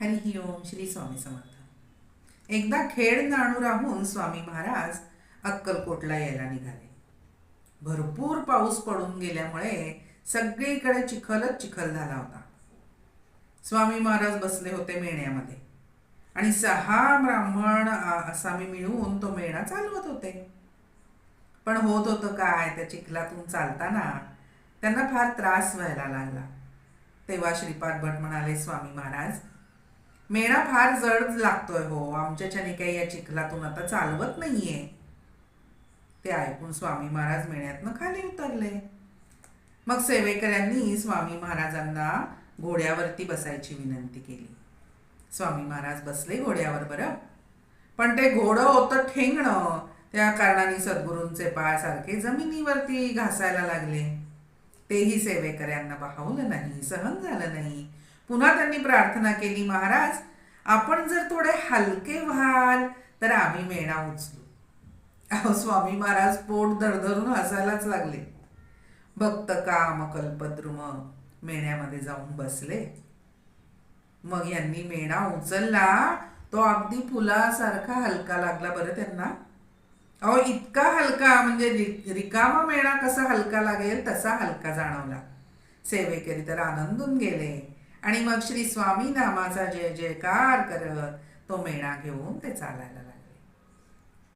हरी ओम श्री स्वामी समर्थ। एकदा खेड नाणूराहून स्वामी महाराज अक्कलकोटला यायला निघाले. भरपूर पाऊस पडून गेल्यामुळे सगळीकडे चिखलच चिखल झाला होता. स्वामी महाराज बसले होते मेण्यामध्ये आणि 6 ब्राह्मण आसामी मिळून तो मेणा चालवत होते. पण होत होतं काय, त्या चिखलातून चालताना त्यांना फार त्रास व्हायला लागला. तेव्हा श्रीपाद भट म्हणाले, स्वामी महाराज, मेणा फार जड लागतोय हो, आमच्याच्याने काही या चिखलातून आता चालवत नाहीये. ते ऐकून स्वामी महाराज मेण्यातनं खाली उतरले. मग सेवेकऱ्यांनी स्वामी महाराजांना घोड्यावरती बसायची विनंती केली. स्वामी महाराज बसले घोड्यावर. बरं, पण ते घोडं होतं ठेंगणं, त्या कारणाने सद्गुरूंचे पाय सारखे जमिनीवरती घासायला लागले. तेही सेवेकऱ्यांना पाहवलं नाही, सहन झालं नाही. पुन्हा त्यांनी प्रार्थना केली, महाराज, आपण जर थोडे हलके व्हाल तर आम्ही मेणा उचलू. अहो, स्वामी महाराज पोट धरधरून हसायलाच लागले. भक्त काम कल्पद्रुम मेण्यामध्ये जाऊन बसले. मग यांनी मेणा उचलला. तो अगदी फुलासारखा हलका लागला बरं त्यांना. अहो, इतका हलका, म्हणजे रिकामा मेणा कसा हलका लागेल तसा हलका जाणवला. सेवेकरी तर आनंदून गेले आणि मग श्री स्वामी नामाचा जय जयकार करत तो मेणा घेऊन ते चालायला